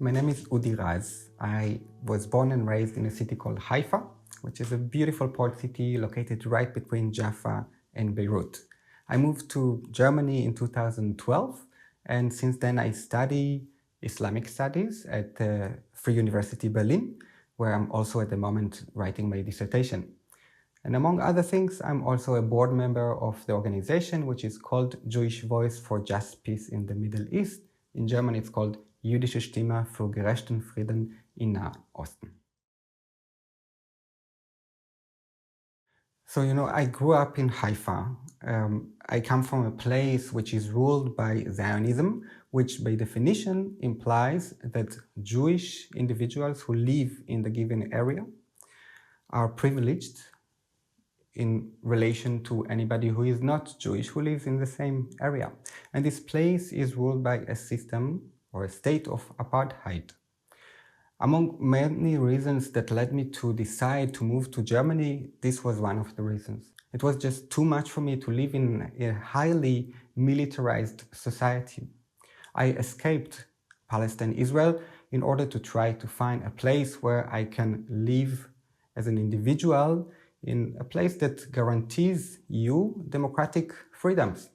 My name is Udi Raz. I was born and raised in a city called Haifa, which is a beautiful port city located right between Jaffa and Beirut. I moved to Germany in 2012, and since then I study Islamic studies at the Free University Berlin, where I'm also at the moment writing my dissertation. And among other things, I'm also a board member of the organization which is called Jewish Voice for Just Peace in the Middle East. In German it's called Jüdische Stimme für gerechten Frieden im Nahen Osten. So, I grew up in Haifa. I come from a place which is ruled by Zionism, which by definition implies that Jewish individuals who live in the given area are privileged in relation to anybody who is not Jewish, who lives in the same area. And this place is ruled by a system or a state of apartheid. Among many reasons that led me to decide to move to Germany, this was one of the reasons. It was just too much for me to live in a highly militarized society. I escaped Palestine, Israel, in order to try to find a place where I can live as an individual in a place that guarantees you democratic freedoms.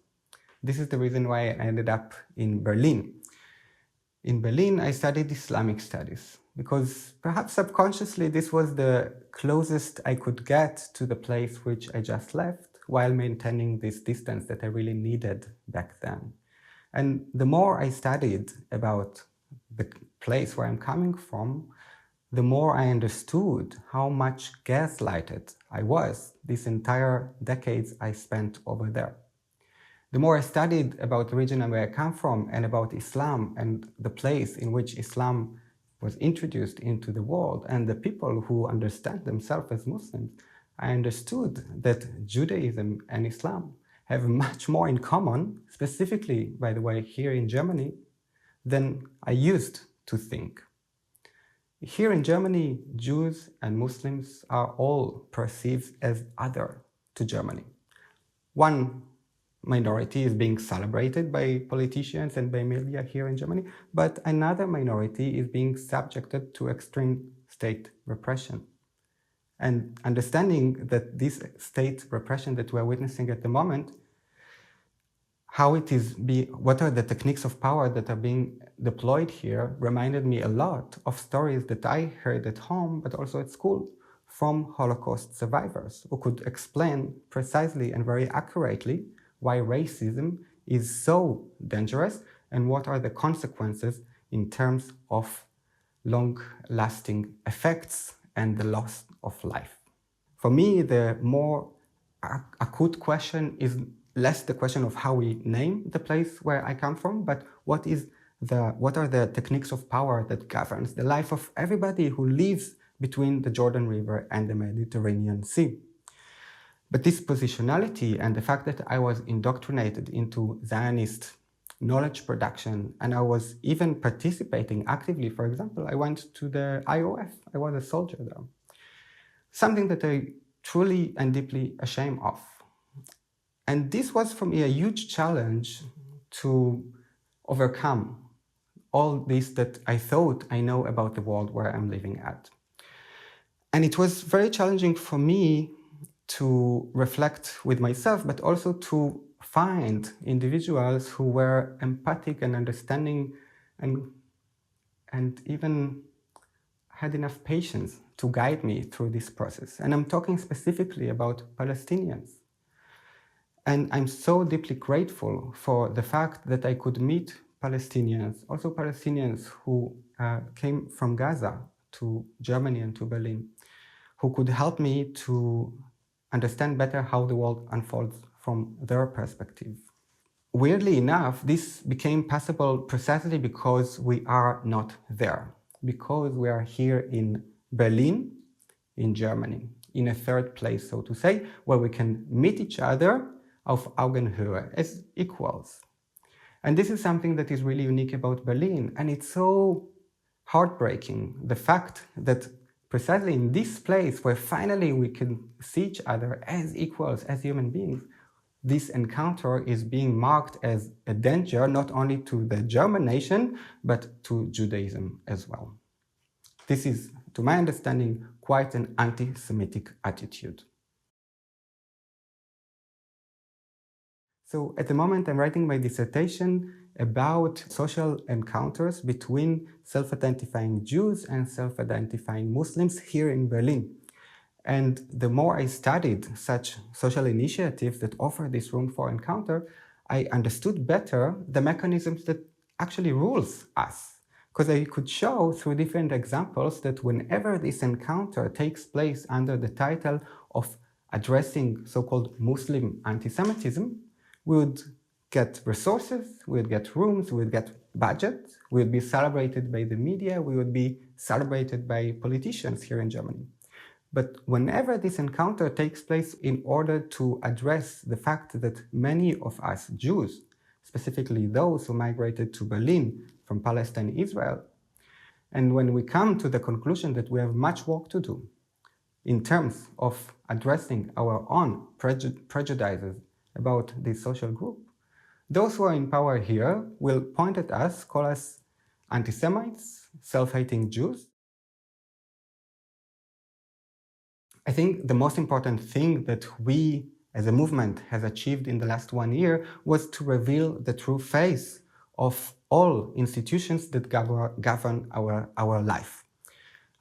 This is the reason why I ended up in Berlin. In Berlin, I studied Islamic studies because perhaps subconsciously this was the closest I could get to the place which I just left while maintaining this distance that I really needed back then. And the more I studied about the place where I'm coming from, the more I understood how much gaslighted I was these entire decades I spent over there. The more I studied about the region where I come from and about Islam and the place in which Islam was introduced into the world and the people who understand themselves as Muslims, I understood that Judaism and Islam have much more in common, specifically, by the way, here in Germany, than I used to think. Here in Germany, Jews and Muslims are all perceived as other to Germany. One minority is being celebrated by politicians and by media here in Germany, but another minority is being subjected to extreme state repression. And understanding that this state repression that we're witnessing at the moment, what are the techniques of power that are being deployed here reminded me a lot of stories that I heard at home, but also at school, from Holocaust survivors who could explain precisely and very accurately why racism is so dangerous and what are the consequences in terms of long-lasting effects and the loss of life. For me, the more acute question is less the question of how we name the place where I come from, but what are the techniques of power that governs the life of everybody who lives between the Jordan River and the Mediterranean Sea. But this positionality and the fact that I was indoctrinated into Zionist knowledge production and I was even participating actively, for example, I went to the IOF, I was a soldier there. Something that I truly and deeply ashamed of. And this was for me a huge challenge to overcome all this that I thought I know about the world where I'm living at. And it was very challenging for me to reflect with myself, but also to find individuals who were empathic and understanding and even had enough patience to guide me through this process. And I'm talking specifically about Palestinians. And I'm so deeply grateful for the fact that I could meet Palestinians, also Palestinians who came from Gaza to Germany and to Berlin, who could help me to understand better how the world unfolds from their perspective. Weirdly enough, this became possible precisely because we are not there, because we are here in Berlin, in Germany, in a third place, so to say, where we can meet each other auf Augenhöhe, as equals. And this is something that is really unique about Berlin, and it's so heartbreaking, the fact that precisely in this place where finally we can see each other as equals, as human beings, this encounter is being marked as a danger not only to the German nation, but to Judaism as well. This is, to my understanding, quite an anti-Semitic attitude. So at the moment, I'm writing my dissertation about social encounters between self-identifying Jews and self-identifying Muslims here in Berlin. And the more I studied such social initiatives that offer this room for encounter, I understood better the mechanisms that actually rules us. Because I could show through different examples that whenever this encounter takes place under the title of addressing so-called Muslim anti-Semitism, we would get resources, we would get rooms, we would get budget, we would be celebrated by the media, we would be celebrated by politicians here in Germany. But whenever this encounter takes place in order to address the fact that many of us Jews, specifically those who migrated to Berlin from Palestine, Israel, and when we come to the conclusion that we have much work to do in terms of addressing our own prejudices about this social group, those who are in power here will point at us, call us anti-Semites, self-hating Jews. I think the most important thing that we as a movement has achieved in the last 1 year was to reveal the true face of all institutions that govern our life.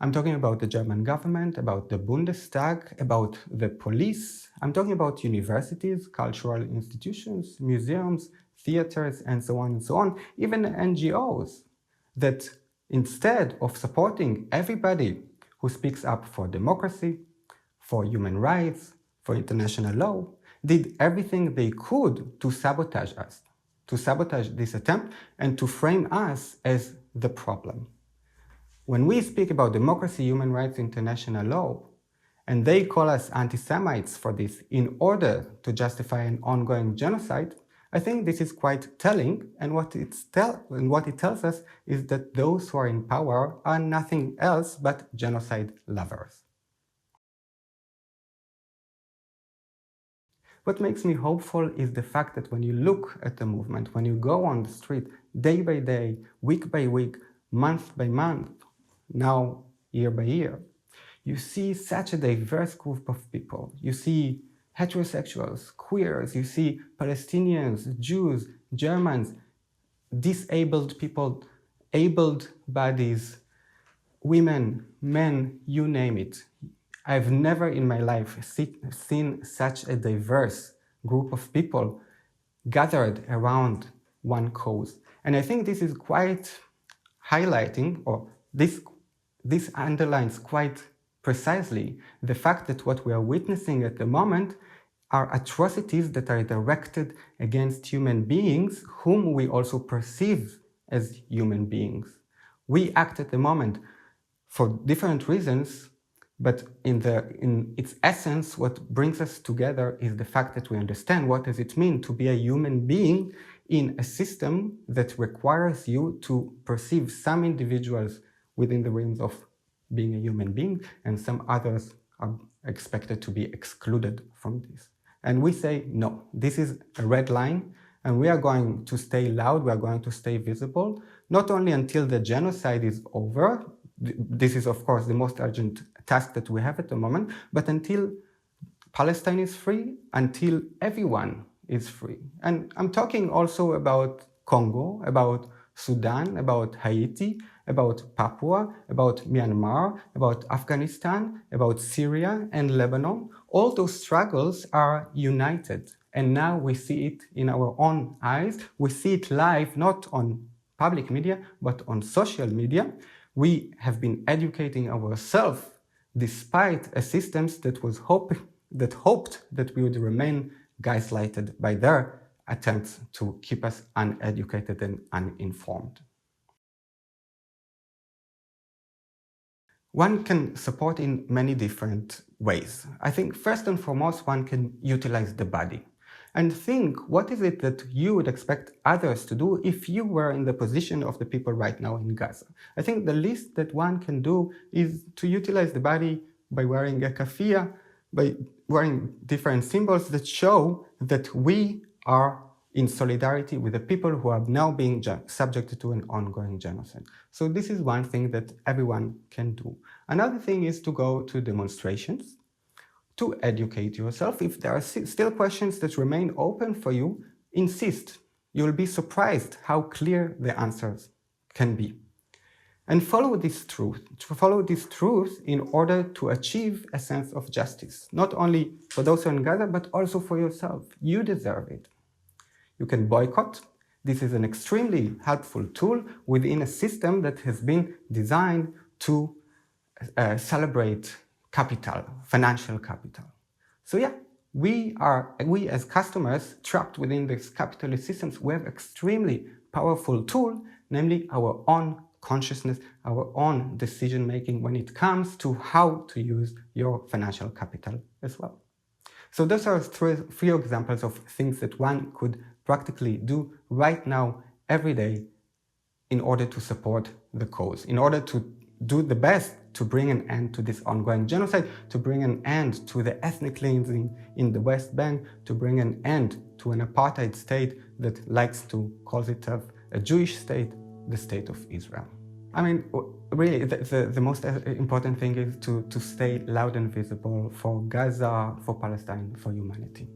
I'm talking about the German government, about the Bundestag, about the police. I'm talking about universities, cultural institutions, museums, theaters, and so on, even NGOs, that instead of supporting everybody who speaks up for democracy, for human rights, for international law, did everything they could to sabotage us, to sabotage this attempt and to frame us as the problem. When we speak about democracy, human rights, international law, and they call us anti-Semites for this in order to justify an ongoing genocide, I think this is quite telling, and what it tells us is that those who are in power are nothing else but genocide lovers. What makes me hopeful is the fact that when you look at the movement, when you go on the street day by day, week by week, month by month, now year by year, you see such a diverse group of people. You see heterosexuals, queers, you see Palestinians, Jews, Germans, disabled people, abled bodies, women, men, you name it. I've never in my life seen such a diverse group of people gathered around one cause. And I think this is quite highlighting, or this underlines quite precisely the fact that what we are witnessing at the moment are atrocities that are directed against human beings whom we also perceive as human beings. We act at the moment for different reasons, but in its essence, what brings us together is the fact that we understand what does it mean to be a human being in a system that requires you to perceive some individuals within the realms of being a human being, and some others are expected to be excluded from this. And we say, no, this is a red line, and we are going to stay loud, we are going to stay visible, not only until the genocide is over. This is, of course, the most urgent task that we have at the moment, but until Palestine is free, until everyone is free. And I'm talking also about Congo, about Sudan, about Haiti, about Papua, about Myanmar, about Afghanistan, about Syria and Lebanon. All those struggles are united. And now we see it in our own eyes. We see it live, not on public media, but on social media. We have been educating ourselves despite a system that hoped that we would remain gaslighted by their attempts to keep us uneducated and uninformed. One can support in many different ways. I think first and foremost, one can utilize the body and think, what is it that you would expect others to do if you were in the position of the people right now in Gaza? I think the least that one can do is to utilize the body by wearing a keffiyeh, by wearing different symbols that show that we are in solidarity with the people who are now being subjected to an ongoing genocide. So this is one thing that everyone can do. Another thing is to go to demonstrations, to educate yourself. If there are still questions that remain open for you, insist. You'll be surprised how clear the answers can be. And follow this truth. To follow this truth in order to achieve a sense of justice, not only for those who are in Gaza, but also for yourself. You deserve it. You can boycott. This is an extremely helpful tool within a system that has been designed to celebrate capital, financial capital. So yeah, we as customers trapped within these capitalist systems, we have extremely powerful tool, namely our own consciousness, our own decision-making when it comes to how to use your financial capital as well. So those are three examples of things that one could practically do right now, every day, in order to support the cause, in order to do the best to bring an end to this ongoing genocide, to bring an end to the ethnic cleansing in the West Bank, to bring an end to an apartheid state that likes to call itself a Jewish state, the State of Israel. I mean, really, the most important thing is to stay loud and visible for Gaza, for Palestine, for humanity.